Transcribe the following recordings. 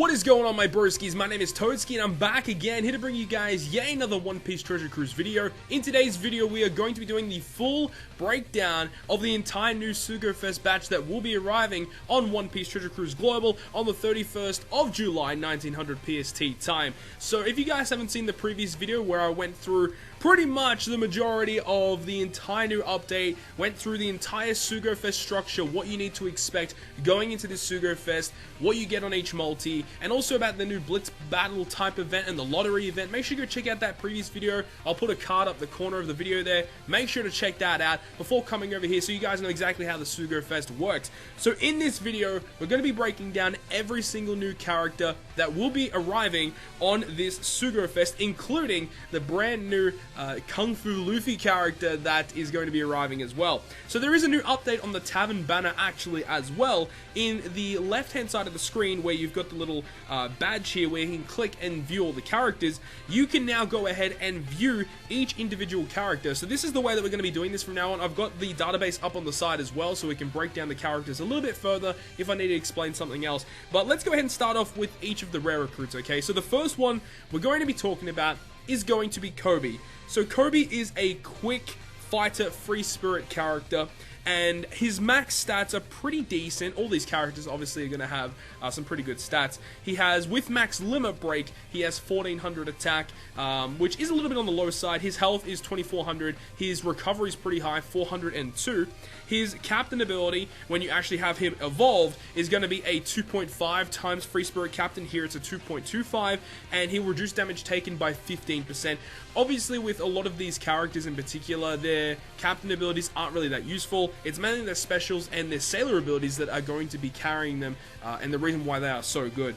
What is going on, my broskiis? My name is Toadski and I'm back again, here to bring you guys yet another One Piece Treasure Cruise video. In today's video, we are going to be doing the full breakdown of the entire new SUGO-FEST batch that will be arriving on One Piece Treasure Cruise Global on the 31st of July, 1900 PST time. So if you guys haven't seen the previous video where I went through pretty much the majority of the entire new update, went through the entire SUGO-FEST structure, what you need to expect going into this SUGO-FEST, what you get on each multi, and also about the new Blitz Battle type event and the lottery event, make sure you go check out that previous video. I'll put a card up the corner of the video there. Make sure to check that out before coming over here so you guys know exactly how the SUGO-FEST works. So in this video, we're going to be breaking down every single new character that will be arriving on this SUGO-FEST, including the brand new Kung Fu Luffy character that is going to be arriving as well. So there is a new update on the tavern banner actually as well. In the left hand side of the screen where you've got the little badge here where you can click and view all the characters, you can now go ahead and view each individual character. So this is the way that we're going to be doing this from now on. I've got the database up on the side as well so we can break down the characters a little bit further if I need to explain something else. But let's go ahead and start off with each of the rare recruits, okay? So the first one we're going to be talking about is going to be Coby. So Coby is a quick fighter free spirit character, and his max stats are pretty decent. All these characters obviously are going to have some pretty good stats. He has, with max limit break, he has 1400 attack, which is a little bit on the low side. His health is 2400. His recovery is pretty high, 402. His captain ability, when you actually have him evolved, is going to be a 2.5 times free spirit captain. Here it's a 2.25, and he'll reduce damage taken by 15%. Obviously, with a lot of these characters in particular, their captain abilities aren't really that useful. It's mainly their specials and their sailor abilities that are going to be carrying them, and the reason why they are so good.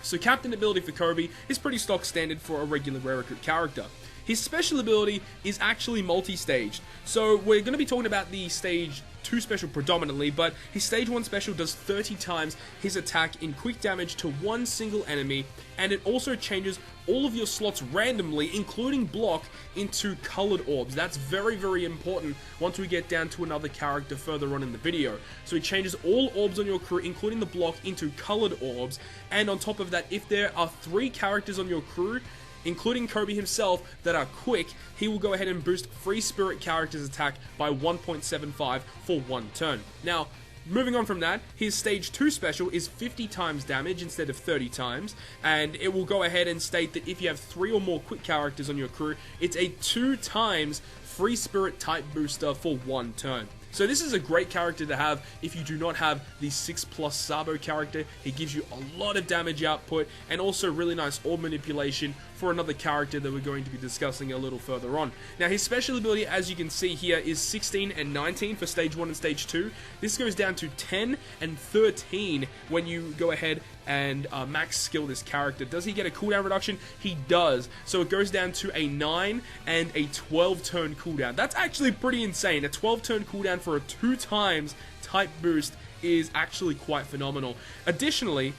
So captain ability for Coby is pretty stock standard for a regular rare recruit character. His special ability is actually multi-staged. So we're going to be talking about the stage 2 special predominantly, but his stage 1 special does 30 times his attack in quick damage to one single enemy, and it also changes all of your slots randomly, including block, into colored orbs. That's very, very important once we get down to another character further on in the video. So it changes all orbs on your crew, including the block, into colored orbs, and on top of that, if there are 3 characters on your crew, including Coby himself, that are quick, he will go ahead and boost free spirit character's attack by 1.75 for one turn. Now, moving on from that, his stage 2 special is 50 times damage instead of 30 times, and it will go ahead and state that if you have 3 or more quick characters on your crew, it's a 2 times free spirit type booster for one turn. So this is a great character to have if you do not have the 6+ Sabo character. He gives you a lot of damage output and also really nice orb manipulation for another character that we're going to be discussing a little further on. Now his special ability, as you can see here, is 16 and 19 for stage 1 and stage 2. This goes down to 10 and 13 when you go ahead and max skill this character. Does he get a cooldown reduction? He does. So it goes down to a 9 and a 12 turn cooldown. That's actually pretty insane. A 12 turn cooldown for a 2 times type boost is actually quite phenomenal. Additionally,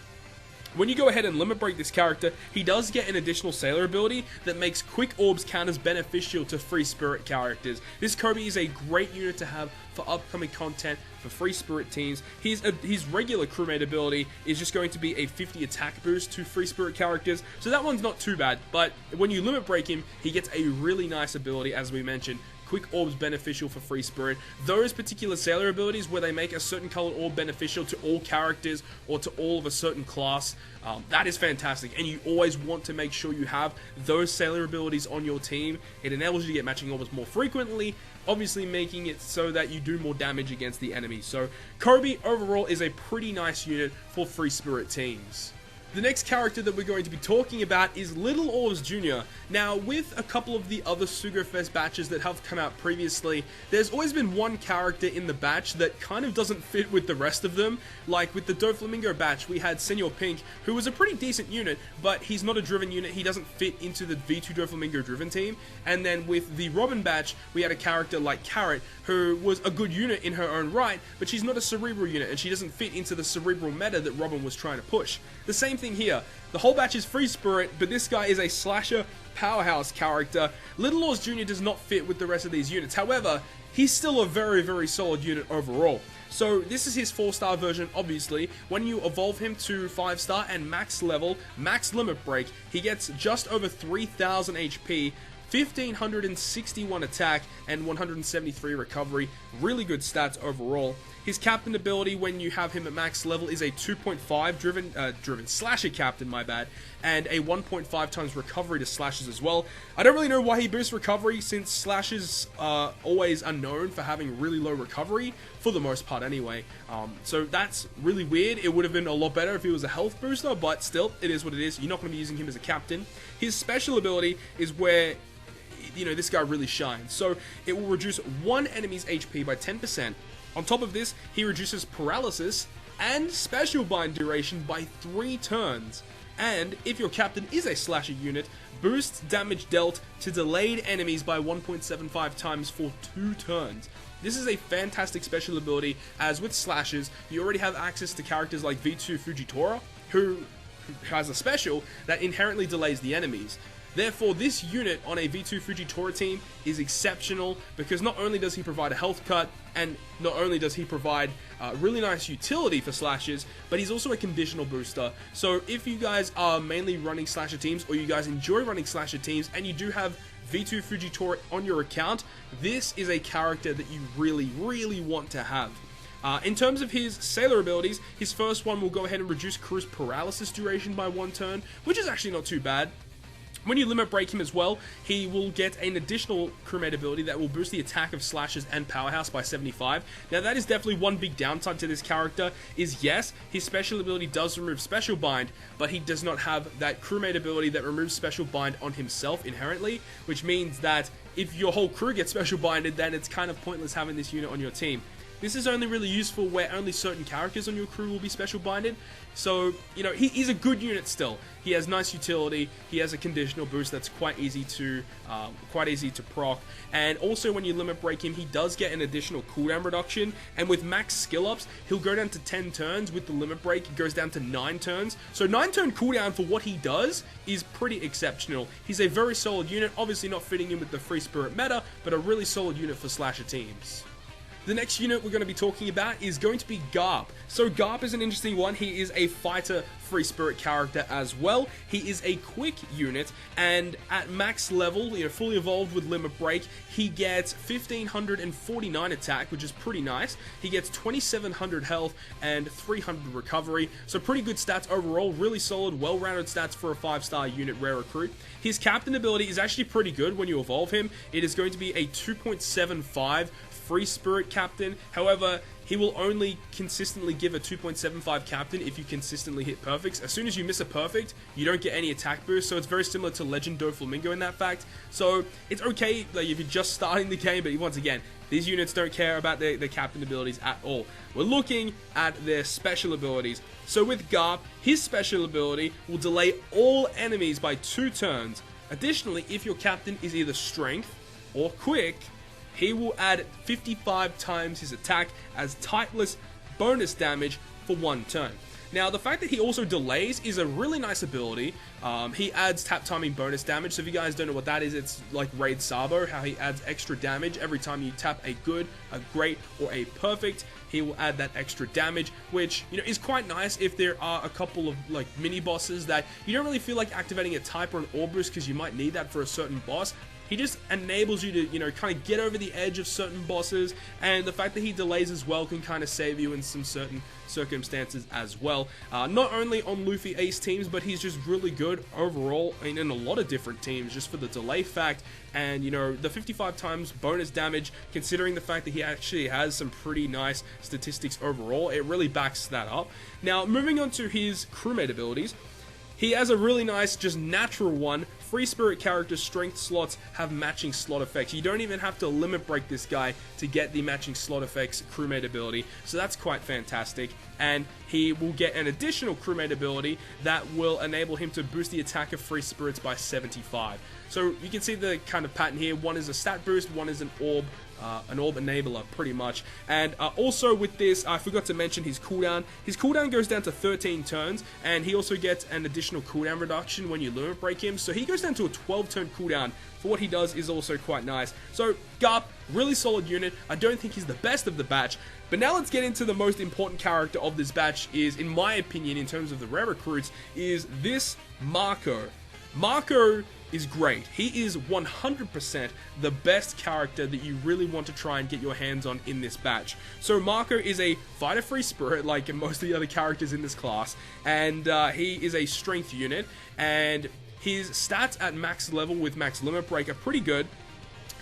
when you go ahead and limit break this character, he does get an additional sailor ability that makes quick orbs count as beneficial to free spirit characters. This Coby is a great unit to have for upcoming content for free spirit teams. His regular crewmate ability is just going to be a 50 attack boost to free spirit characters, so that one's not too bad, but when you limit break him, he gets a really nice ability, as we mentioned. Quick orbs beneficial for free spirit. Those particular sailor abilities where they make a certain colored orb beneficial to all characters or to all of a certain class, that is fantastic, and you always want to make sure you have those sailor abilities on your team. It enables you to get matching orbs more frequently, obviously making it so that you do more damage against the enemy. So Coby overall is a pretty nice unit for free spirit teams. The next character that we're going to be talking about is Little Oars Jr. Now, with a couple of the other SUGO-FEST batches that have come out previously, there's always been one character in the batch that kind of doesn't fit with the rest of them. Like with the Doflamingo batch, we had Senor Pink, who was a pretty decent unit, but he's not a driven unit. He doesn't fit into the V2 Doflamingo driven team. And then with the Robin batch, we had a character like Carrot, who was a good unit in her own right, but she's not a cerebral unit, and she doesn't fit into the cerebral meta that Robin was trying to push. The same thing here. The whole batch is free spirit, but this guy is a slasher powerhouse character. Little Oars Jr. does not fit with the rest of these units. However, he's still a very, very solid unit overall. So this is his 4-star version, obviously. When you evolve him to 5-star and max level, max limit break, he gets just over 3,000 HP, 1,561 attack, and 173 recovery. Really good stats overall. His captain ability, when you have him at max level, is a 2.5 driven slasher captain, my bad, and a 1.5 times recovery to slashes as well. I don't really know why he boosts recovery, since slashes are always known for having really low recovery, for the most part anyway. So that's really weird. It would have been a lot better if he was a health booster, but still, it is what it is. You're not going to be using him as a captain. His special ability is where, you know, this guy really shines. So it will reduce one enemy's HP by 10%. On top of this, he reduces paralysis and special bind duration by 3 turns. And if your captain is a slasher unit, boosts damage dealt to delayed enemies by 1.75 times for 2 turns. This is a fantastic special ability, as with slashes, you already have access to characters like V2 Fujitora, who has a special that inherently delays the enemies. Therefore, this unit on a V2 Fujitora team is exceptional, because not only does he provide a health cut, and not only does he provide really nice utility for slashes, but he's also a conditional booster. So if you guys are mainly running slasher teams, or you guys enjoy running slasher teams, and you do have V2 Fujitora on your account, this is a character that you really, really want to have. In terms of his sailor abilities, his first one will go ahead and reduce crew's paralysis duration by 1 turn, which is actually not too bad. When you limit break him as well, he will get an additional crewmate ability that will boost the attack of slashes and powerhouse by 75. Now that is definitely one big downside to this character, is yes, his special ability does remove special bind, but he does not have that crewmate ability that removes special bind on himself inherently, which means that if your whole crew gets special binded, then it's kind of pointless having this unit on your team. This is only really useful where only certain characters on your crew will be special binded. So, you know, he's a good unit still. He has nice utility. He has a conditional boost that's quite easy to proc. And also, when you limit break him, he does get an additional cooldown reduction. And with max skill ups, he'll go down to 10 turns. With the limit break, it goes down to 9 turns. So 9 turn cooldown for what he does is pretty exceptional. He's a very solid unit. Obviously not fitting in with the free spirit meta, but a really solid unit for slasher teams. The next unit we're going to be talking about is going to be Garp. So Garp is an interesting one. He is a fighter free spirit character as well. He is a quick unit, and at max level, you know, fully evolved with limit break, he gets 1,549 attack, which is pretty nice. He gets 2,700 health and 300 recovery. So pretty good stats overall. Really solid, well-rounded stats for a 5-star unit rare recruit. His captain ability is actually pretty good when you evolve him. It is going to be a 2.75 free spirit captain. However, he will only consistently give a 2.75 captain if you consistently hit perfects. As soon as you miss a perfect, you don't get any attack boost, so it's very similar to Legend Doflamingo in that fact. So it's okay like if you're just starting the game, but once again, these units don't care about their captain abilities at all. We're looking at their special abilities. So with Garp, his special ability will delay all enemies by 2 turns. Additionally, if your captain is either strength or quick, he will add 55 times his attack as typeless bonus damage for 1 turn. Now, the fact that he also delays is a really nice ability. He adds tap timing bonus damage, so if you guys don't know what that is, it's like Raid Sabo, how he adds extra damage every time you tap a good, a great, or a perfect. He will add that extra damage, which, you know, is quite nice if there are a couple of like mini bosses that you don't really feel like activating a type or an orb boost because you might need that for a certain boss. He just enables you to, you know, kind of get over the edge of certain bosses, and the fact that he delays as well can kind of save you in some certain circumstances as well. Not only on Luffy Ace teams, but he's just really good overall in a lot of different teams, just for the delay fact, and, you know, the 55 times bonus damage, considering the fact that he actually has some pretty nice statistics overall, it really backs that up. Now, moving on to his crewmate abilities, he has a really nice, just natural one. Free spirit character strength slots have matching slot effects. You don't even have to limit break this guy to get the matching slot effects crewmate ability, so that's quite fantastic. And he will get an additional crewmate ability that will enable him to boost the attack of free spirits by 75. So you can see the kind of pattern here. One is a stat boost, one is an orb an orb enabler, pretty much. And also with this, I forgot to mention his cooldown. His cooldown goes down to 13 turns, and he also gets an additional cooldown reduction when you limit break him. So he goes down to a 12-turn cooldown. For what he does is also quite nice. So Garp, really solid unit. I don't think he's the best of the batch. But now let's get into the most important character of this batch is, in my opinion, in terms of the rare recruits, is this Marco. Marco is great. He is 100% the best character that you really want to try and get your hands on in this batch. So Marco is a fighter free spirit like most of the other characters in this class, and he is a strength unit, and his stats at max level with max limit break are pretty good.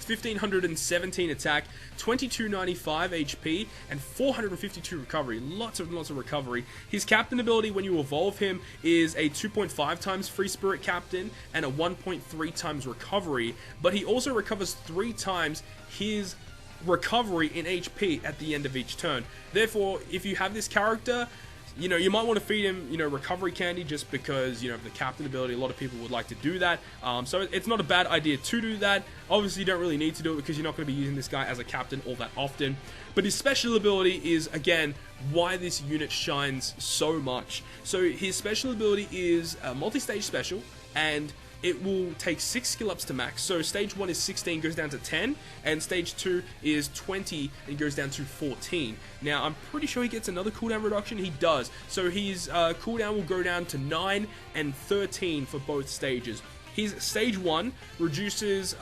1517 attack, 2295 HP, and 452 recovery. Lots of recovery. His captain ability when you evolve him is a 2.5 times free spirit captain and a 1.3 times recovery, but he also recovers 3 times his recovery in HP at the end of each turn. Therefore, if you have this character, you know, you might want to feed him, you know, recovery candy just because, you know, the captain ability, a lot of people would like to do that. So it's not a bad idea to do that. Obviously, you don't really need to do it because you're not going to be using this guy as a captain all that often. But his special ability is, again, why this unit shines so much. So his special ability is a multi-stage special, and it will take 6 skill ups to max. So stage 1 is 16, goes down to 10, and stage 2 is 20 and goes down to 14. Now, I'm pretty sure he gets another cooldown reduction. He does. So his cooldown will go down to 9 and 13 for both stages. His stage 1 reduces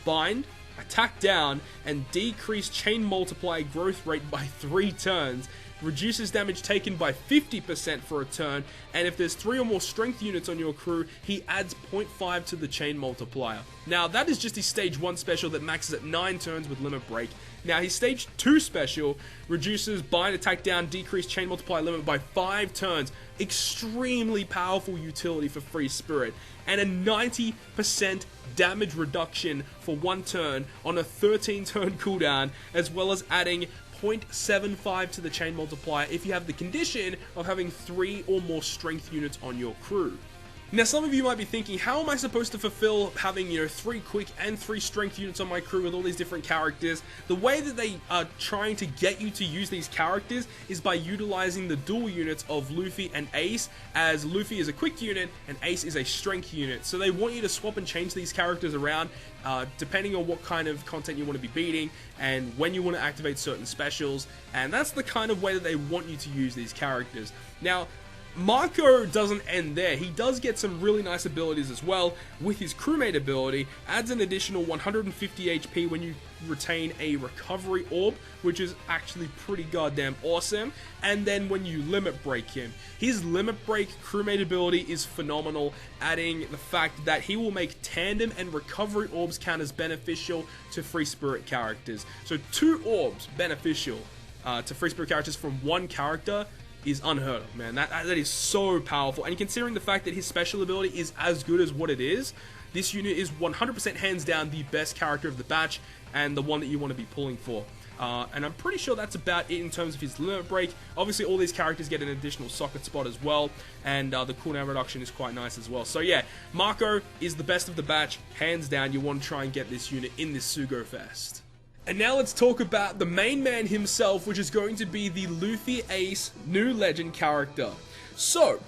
bind, attack down, and decrease chain multiply growth rate by 3 turns. Reduces damage taken by 50% for a turn, and if there's 3 or more strength units on your crew, he adds 0.5 to the chain multiplier. Now, that is just his stage 1 special that maxes at 9 turns with limit break. Now, his stage 2 special reduces bind, attack down, decrease chain multiplier limit by 5 turns. Extremely powerful utility for free spirit, and a 90% damage reduction for 1 turn on a 13-turn cooldown, as well as adding 0.75 to the chain multiplier if you have the condition of having 3 or more strength units on your crew. Now, some of you might be thinking, how am I supposed to fulfill having, you know, 3 quick and 3 strength units on my crew with all these different characters? The way that they are trying to get you to use these characters is by utilizing the dual units of Luffy and Ace, as Luffy is a quick unit and Ace is a strength unit. So they want you to swap and change these characters around depending on what kind of content you want to be beating and when you want to activate certain specials, and that's the kind of way that they want you to use these characters. Now, Marco doesn't end there. He does get some really nice abilities as well. With his crewmate ability, adds an additional 150 HP when you retain a recovery orb, which is actually pretty goddamn awesome. And then when you limit break him, his limit break crewmate ability is phenomenal, adding the fact that he will make tandem and recovery orbs count as beneficial to free spirit characters. So 2 orbs beneficial to free spirit characters from 1 character is unheard of, man. That is so powerful, and considering the fact that his special ability is as good as what it is, this unit is 100% hands down the best character of the batch, and the one that you want to be pulling for. And I'm pretty sure that's about it in terms of his limit break. Obviously, all these characters get an additional socket spot as well, and the cooldown reduction is quite nice as well. So yeah, Marco is the best of the batch, hands down. You want to try and get this unit in this SUGO-FEST. And now let's talk about the main man himself, which is going to be the Luffy Ace new legend character. So,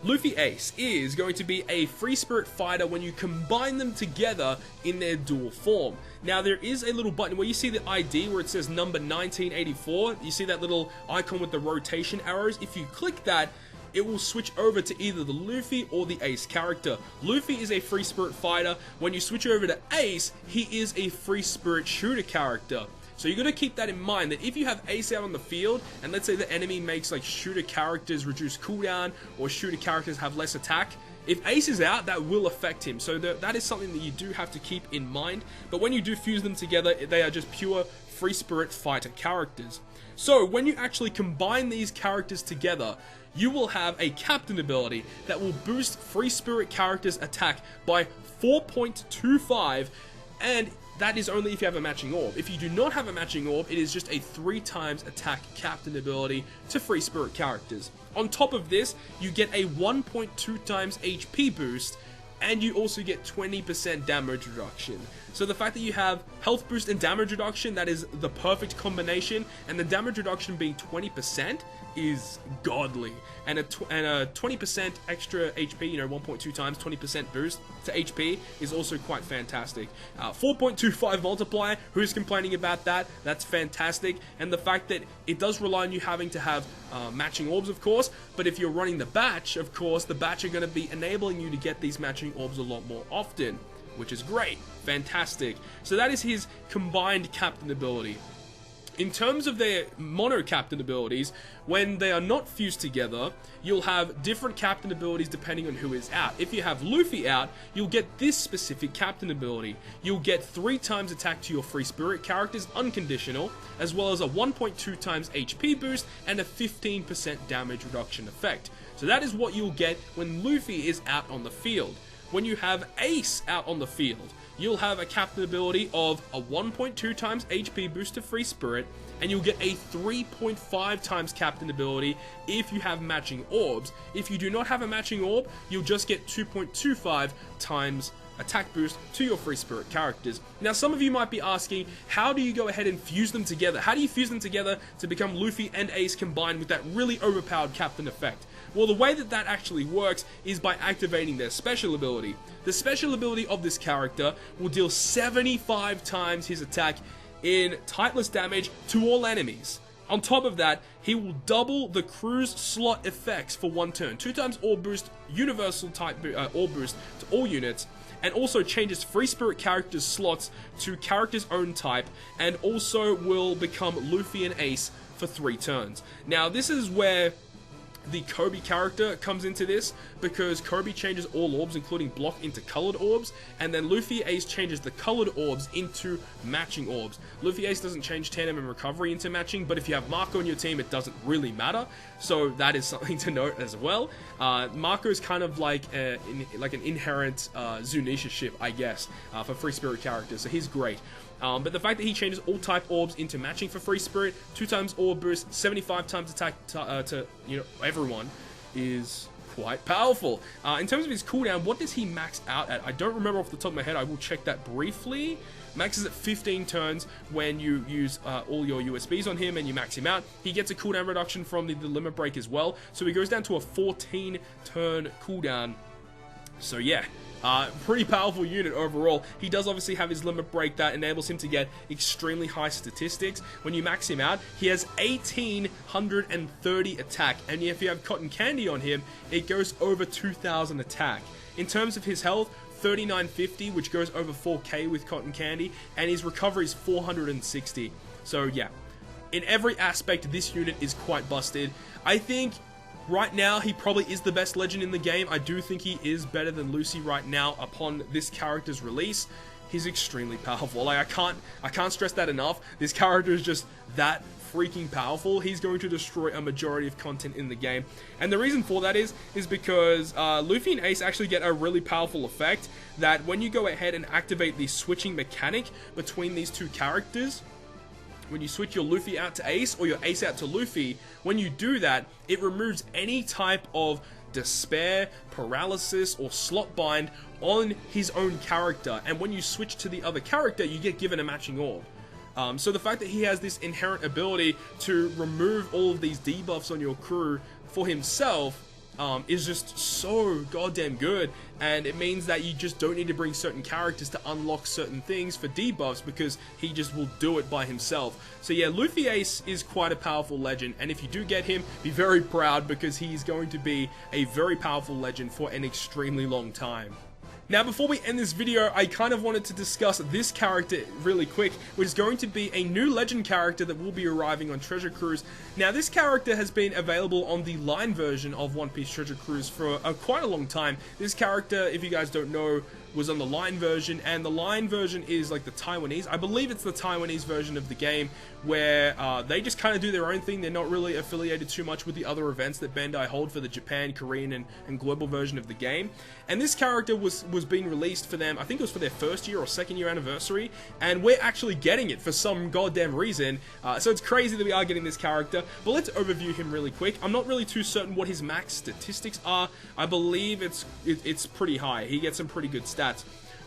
Luffy Ace is going to be a free spirit fighter when you combine them together in their dual form. Now, there is a little button where you see the ID where it says number 1984. You see that little icon with the rotation arrows? If you click that, it will switch over to either the Luffy or the Ace character. Luffy is a free spirit fighter. When you switch over to Ace, he is a free spirit shooter character. So you're going to keep that in mind, that if you have Ace out on the field, and let's say the enemy makes like shooter characters reduce cooldown, or shooter characters have less attack, if Ace is out, that will affect him. So that is something that you do have to keep in mind. But when you do fuse them together, they are just pure free spirit fighter characters. So when you actually combine these characters together, you will have a captain ability that will boost free spirit characters' attack by 4.25, and that is only if you have a matching orb. If you do not have a matching orb, it is just a 3 times attack captain ability to free spirit characters. On top of this, you get a 1.2 times HP boost and you also get 20% damage reduction. So the fact that you have health boost and damage reduction, that is the perfect combination, and the damage reduction being 20% is godly. And a 20% extra HP, 1.2 times 20% boost to HP is also quite fantastic. 4.25 multiplier, who's complaining about that? That's fantastic. And the fact that it does rely on you having to have matching orbs, of course, but if you're running the batch, of course, the batch are going to be enabling you to get these matching orbs a lot more often, which is great. Fantastic. So that is his combined captain ability. In terms of their mono captain abilities, when they are not fused together, you'll have different captain abilities depending on who is out. If you have Luffy out, you'll get this specific captain ability. You'll get 3 times attack to your free spirit characters, unconditional, as well as a 1.2 times HP boost and a 15% damage reduction effect. So that is what you'll get when Luffy is out on the field. When you have Ace out on the field, you'll have a captain ability of a 1.2 times HP boost to free spirit, and you'll get a 3.5 times captain ability if you have matching orbs. If you do not have a matching orb, you'll just get 2.25 times attack boost to your free spirit characters. Now, some of you might be asking, how do you go ahead and fuse them together? How do you fuse them together to become Luffy and Ace combined with that really overpowered captain effect? Well, the way that that actually works is by activating their special ability. The special ability of this character will deal 75 times his attack in tightless damage to all enemies. On top of that, he will double the crew's slot effects for 1 turn. 2 times orb boost, universal type orb boost to all units, and also changes free spirit characters' slots to character's own type, and also will become Luffy and Ace for 3 turns. Now, this is where the Coby character comes into this, because Coby changes all orbs, including block, into colored orbs, and then Luffy Ace changes the colored orbs into matching orbs. Luffy Ace doesn't change tandem and recovery into matching, but if you have Marco on your team, it doesn't really matter, so that is something to note as well. Marco is kind of like an inherent Zunisha ship, I guess, for free spirit characters, so he's great. But the fact that he changes all type orbs into matching for free spirit, 2 times orb boost, 75 times attack to everyone, is quite powerful. In terms of his cooldown, what does he max out at? I don't remember off the top of my head. I will check that briefly. Maxes at 15 turns when you use all your USBs on him and you max him out. He gets a cooldown reduction from the limit break as well, so he goes down to a 14 turn cooldown. So yeah, pretty powerful unit overall. He does obviously have his limit break that enables him to get extremely high statistics. When you max him out, he has 1830 attack, and if you have cotton candy on him, it goes over 2000 attack. In terms of his health, 3950, which goes over 4k with cotton candy, and his recovery is 460. So yeah, in every aspect, this unit is quite busted. I think right now, he probably is the best legend in the game. I do think he is better than Lucy right now upon this character's release. He's extremely powerful. Like, I can't stress that enough. This character is just that freaking powerful. He's going to destroy a majority of content in the game. And the reason for that is because Luffy and Ace actually get a really powerful effect that when you go ahead and activate the switching mechanic between these two characters, when you switch your Luffy out to Ace or your Ace out to Luffy, when you do that, it removes any type of despair, paralysis, or slot bind on his own character. And when you switch to the other character, you get given a matching orb. So the fact that he has this inherent ability to remove all of these debuffs on your crew for himself is just so goddamn good, and it means that you just don't need to bring certain characters to unlock certain things for debuffs, because he just will do it by himself. So yeah, Luffy Ace is quite a powerful legend, and if you do get him, be very proud, because he's going to be a very powerful legend for an extremely long time. Now, before we end this video, I kind of wanted to discuss this character really quick, which is going to be a new legend character that will be arriving on Treasure Cruise. Now, this character has been available on the line version of One Piece Treasure Cruise for quite a long time. This character, if you guys don't know, was on the line version, and the line version is like the Taiwanese. I believe it's the Taiwanese version of the game, where they just kind of do their own thing. They're not really affiliated too much with the other events that Bandai hold for the Japan, Korean, and global version of the game. And this character was being released for them, I think it was for their first year or second year anniversary, and we're actually getting it for some goddamn reason. So it's crazy that we are getting this character, but let's overview him really quick. I'm not really too certain what his max statistics are. I believe it's pretty high. He gets some pretty good stats.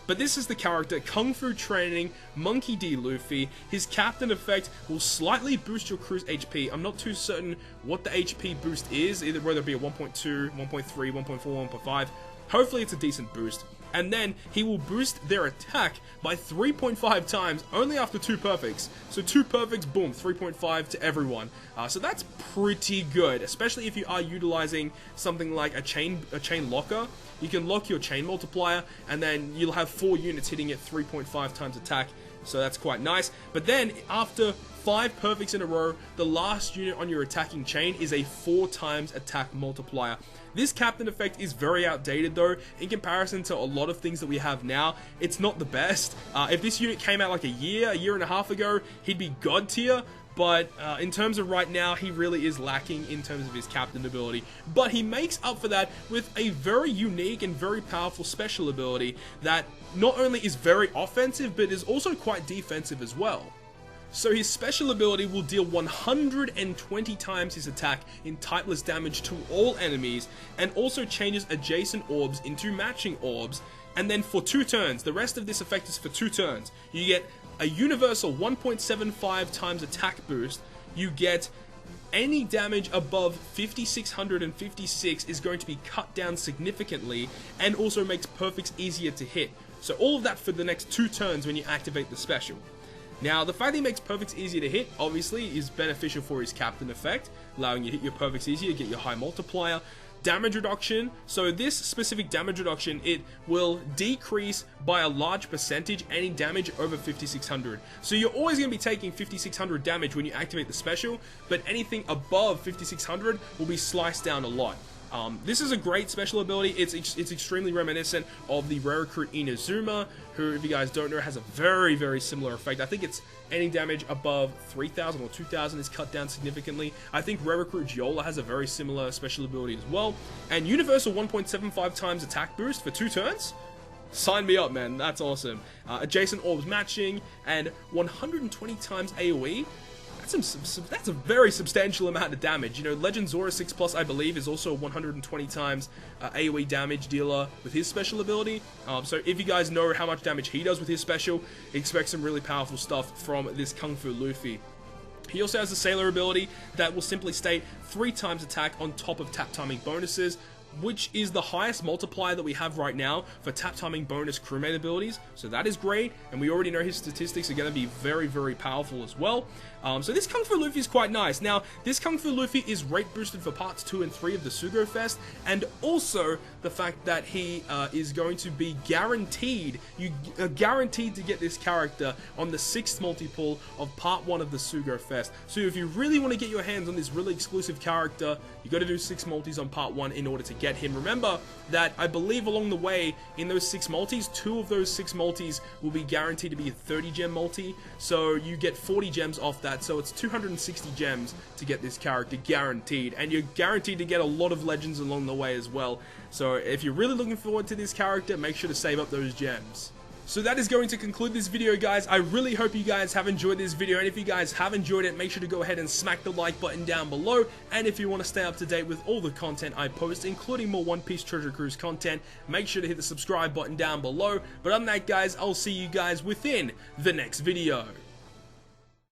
But this is the character, Kung Fu Training, Monkey D. Luffy. His captain effect will slightly boost your crew's HP. I'm not too certain what the HP boost is, either whether it be a 1.2, 1.3, 1.4, 1.5. Hopefully it's a decent boost. And then he will boost their attack by 3.5 times only after 2 perfects. So 2 perfects, boom, 3.5 to everyone. So that's pretty good, especially if you are utilizing something like a chain locker. You can lock your chain multiplier, and then you'll have 4 units hitting it 3.5 times attack. So that's quite nice. But then after 5 perfects in a row, the last unit on your attacking chain is a 4 times attack multiplier. This captain effect is very outdated though, in comparison to a lot of things that we have now. It's not the best. If this unit came out like a year and a half ago, he'd be god tier. But in terms of right now, he really is lacking in terms of his captain ability. But he makes up for that with a very unique and very powerful special ability that not only is very offensive, but is also quite defensive as well. So his special ability will deal 120 times his attack in typeless damage to all enemies, and also changes adjacent orbs into matching orbs. And then for 2 turns, the rest of this effect is for 2 turns. You get a universal 1.75 times attack boost. You get any damage above 5656 is going to be cut down significantly, and also makes perfects easier to hit. So all of that for the next 2 turns when you activate the special. Now, the fact that he makes perfects easier to hit, obviously, is beneficial for his captain effect, allowing you to hit your perfects easier, get your high multiplier. Damage reduction, so this specific damage reduction, it will decrease by a large percentage any damage over 5600. So you're always going to be taking 5600 damage when you activate the special, but anything above 5600 will be sliced down a lot. This is a great special ability. It's extremely reminiscent of the rare recruit Inazuma, who, if you guys don't know, has a very, very similar effect. I think it's any damage above 3000 or 2000 is cut down significantly. I think rare recruit Giola has a very similar special ability as well. And universal 1.75 times attack boost for 2 turns? Sign me up, man. That's awesome. Adjacent orbs matching, and 120 times AoE. That's a very substantial amount of damage. You know, Legend Zora 6+, I believe, is also 120 times AoE damage dealer with his special ability. So if you guys know how much damage he does with his special, expect some really powerful stuff from this Kung Fu Luffy. He also has a Sailor ability that will simply state 3 times attack on top of tap timing bonuses, which is the highest multiplier that we have right now for tap timing bonus crewmate abilities. So that is great, and we already know his statistics are going to be very, very powerful as well. So this Kung Fu Luffy is quite nice. Now, this Kung Fu Luffy is rate boosted for parts 2 and 3 of the SUGO-FEST, and also the fact that he is going to be guaranteed, you are guaranteed to get this character on the 6th multi-pull of part 1 of the SUGO-FEST. So if you really want to get your hands on this really exclusive character, you got to do 6 multis on part 1 in order to get him. Remember that I believe along the way in those 6 multis, 2 of those 6 multis will be guaranteed to be a 30 gem multi, so you get 40 gems off that. So it's 260 gems to get this character guaranteed, and you're guaranteed to get a lot of legends along the way as well. So if you're really looking forward to this character, make sure to save up those gems. So that is going to conclude this video, guys. I really hope you guys have enjoyed this video, and if you guys have enjoyed it, make sure to go ahead and smack the like button down below. And if you want to stay up to date with all the content I post, including more One Piece Treasure Cruise content, make sure to hit the subscribe button down below. But other than that, guys, I'll see you guys within the next video.